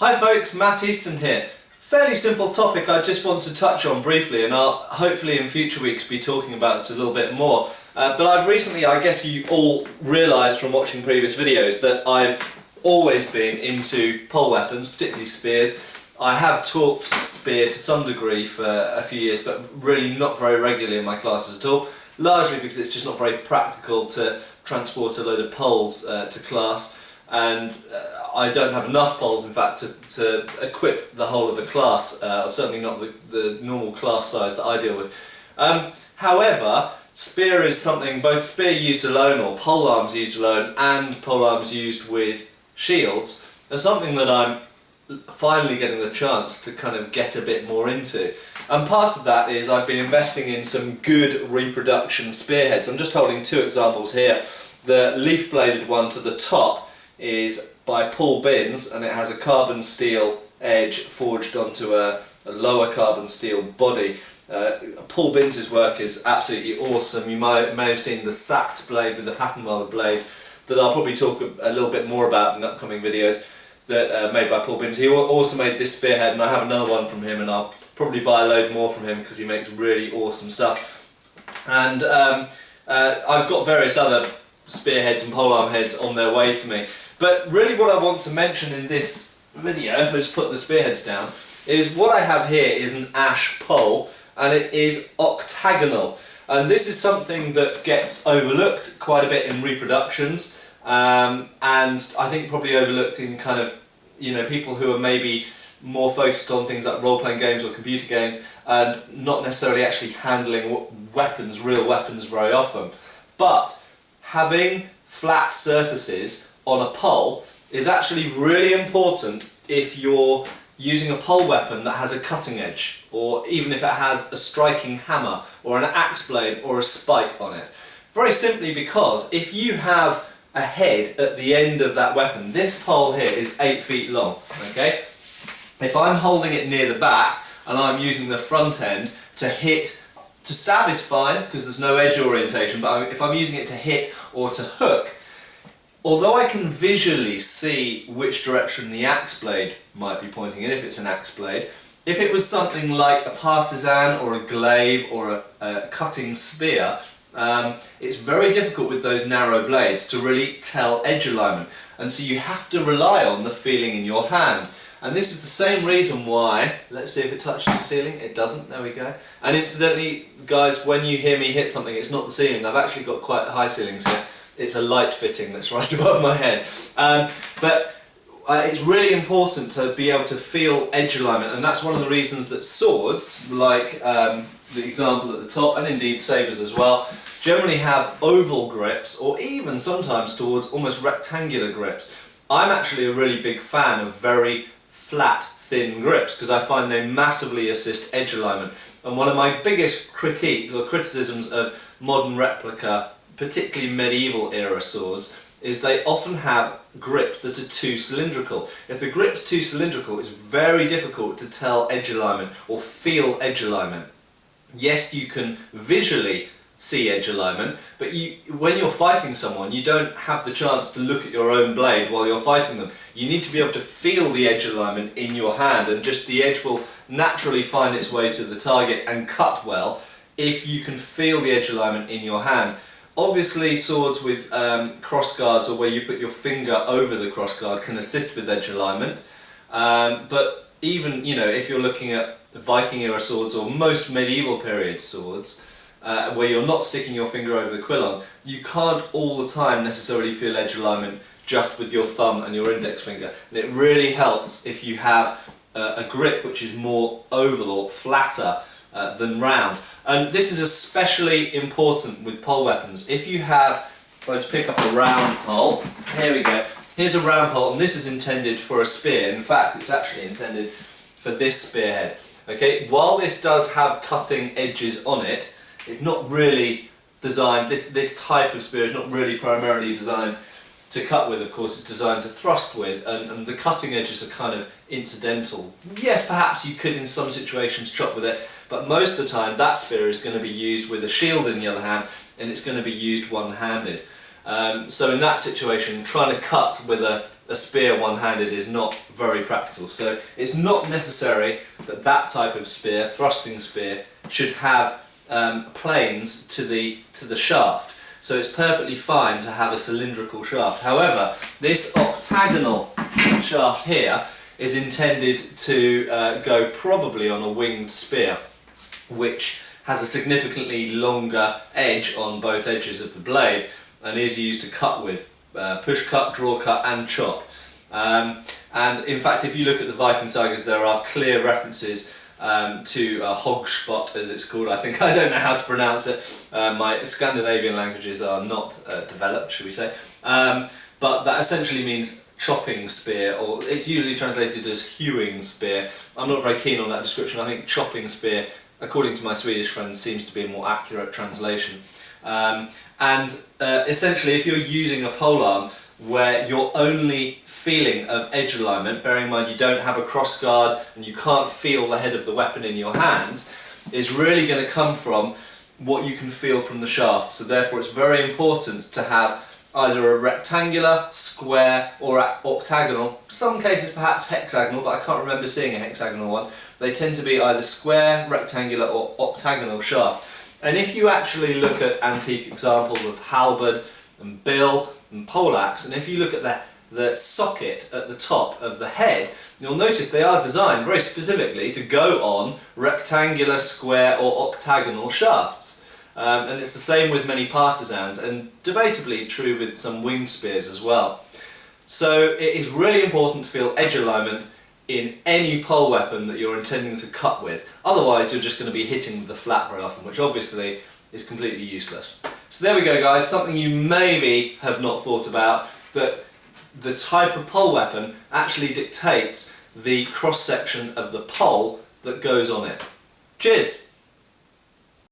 Hi folks, Matt Easton here. Fairly simple topic I just want to touch on briefly, and I'll hopefully in future weeks be talking about this a little bit more. But I've recently, I guess you all realised from watching previous videos, that I've always been into pole weapons, particularly spears. I have taught spear to some degree for a few years, but really not very regularly in my classes at all, largely because it's just not very practical to transport a load of poles to class, and I don't have enough poles in fact to equip the whole of a class, certainly not the normal class size that I deal with. However, spear is something, both spear used alone or polearms used alone and polearms used with shields, are something that I'm finally getting the chance to kind of get a bit more into. And part of that is I've been investing in some good reproduction spearheads. I'm just holding two examples here. The leaf bladed one to the top is by Polearms, and it has a carbon steel edge forged onto a lower carbon steel body. Polearms' work is absolutely awesome. You may have seen the sacked blade with the pattern welded blade that I'll probably talk a little bit more about in upcoming videos, that made by Polearms. He also made this spearhead, and I have another one from him, and I'll probably buy a load more from him because he makes really awesome stuff. And I've got various other spearheads and polearm heads on their way to me. But really what I want to mention in this video, if I just put the spearheads down, is what I have here is an ash pole, and it is octagonal. And this is something that gets overlooked quite a bit in reproductions, and I think probably overlooked in kind of, you know, people who are maybe more focused on things like role-playing games or computer games, and not necessarily actually handling weapons, real weapons, very often. But having flat surfaces on a pole is actually really important if you're using a pole weapon that has a cutting edge, or even if it has a striking hammer or an axe blade or a spike on it. Very simply because if you have a head at the end of that weapon, this pole here is 8 feet long, okay? If I'm holding it near the back and I'm using the front end to hit, to stab is fine because there's no edge orientation, but if I'm using it to hit or to hook, although I can visually see which direction the axe blade might be pointing in, if it's an axe blade, if it was something like a partisan or a glaive or a cutting spear, it's very difficult with those narrow blades to really tell edge alignment, and so you have to rely on the feeling in your hand. And this is the same reason why, let's see if it touches the ceiling, it doesn't, there we go. And incidentally guys, when you hear me hit something, it's not the ceiling, I've actually got quite high ceilings here. It's a light fitting that's right above my head. But it's really important to be able to feel edge alignment, and that's one of the reasons that swords, like the example at the top, and indeed sabres as well, generally have oval grips, or even sometimes towards almost rectangular grips. I'm actually a really big fan of very flat, thin grips because I find they massively assist edge alignment. And one of my biggest criticisms of modern replica, particularly medieval era swords, is they often have grips that are too cylindrical. If the grip's too cylindrical, it's very difficult to tell edge alignment or feel edge alignment. Yes, you can visually see edge alignment, but when you're fighting someone, you don't have the chance to look at your own blade while you're fighting them. You need to be able to feel the edge alignment in your hand, and just the edge will naturally find its way to the target and cut well if you can feel the edge alignment in your hand. Obviously swords with cross guards, or where you put your finger over the cross guard, can assist with edge alignment, but even, you know, if you're looking at Viking era swords or most medieval period swords, where you're not sticking your finger over the quillon, you can't all the time necessarily feel edge alignment just with your thumb and your index finger. And it really helps if you have a grip which is more oval or flatter than round. And this is especially important with pole weapons. If you have, if I just pick up a round pole, here we go, here's a round pole, and this is intended for a spear. In fact, it's actually intended for this spearhead. Okay, while this does have cutting edges on it, it's not really designed, this type of spear is not really primarily designed to cut with, of course, it's designed to thrust with, and the cutting edges are kind of incidental. Yes, perhaps you could in some situations chop with it, but most of the time that spear is going to be used with a shield in the other hand, and it's going to be used one-handed. So in that situation, trying to cut with a a spear one-handed is not very practical. So it's not necessary that that type of spear, thrusting spear, should have planes to the shaft. So it's perfectly fine to have a cylindrical shaft. However, this octagonal shaft here is intended to go probably on a winged spear, which has a significantly longer edge on both edges of the blade and is used to cut with, push cut, draw cut and chop. And in fact, if you look at the Viking sagas, there are clear references to hogspot, as it's called. I don't know how to pronounce it. My Scandinavian languages are not developed, should we say. But that essentially means chopping spear, or it's usually translated as hewing spear. I'm not very keen on that description. I think chopping spear, according to my Swedish friends, seems to be a more accurate translation. Essentially, if you're using a polearm where your only feeling of edge alignment, bearing in mind you don't have a cross guard and you can't feel the head of the weapon in your hands, is really going to come from what you can feel from the shaft. So therefore it's very important to have either a rectangular, square or octagonal, some cases perhaps hexagonal, but I can't remember seeing a hexagonal one. They tend to be either square, rectangular or octagonal shaft. And if you actually look at antique examples of halberd and bill and poleaxe, and if you look at the socket at the top of the head, you'll notice they are designed very specifically to go on rectangular, square or octagonal shafts. And it's the same with many partisans, and debatably true with some winged spears as well. So it is really important to feel edge alignment in any pole weapon that you're intending to cut with. Otherwise you're just going to be hitting the flat very often, which obviously is completely useless. So there we go guys, something you maybe have not thought about, that the type of pole weapon actually dictates the cross section of the pole that goes on it. Cheers!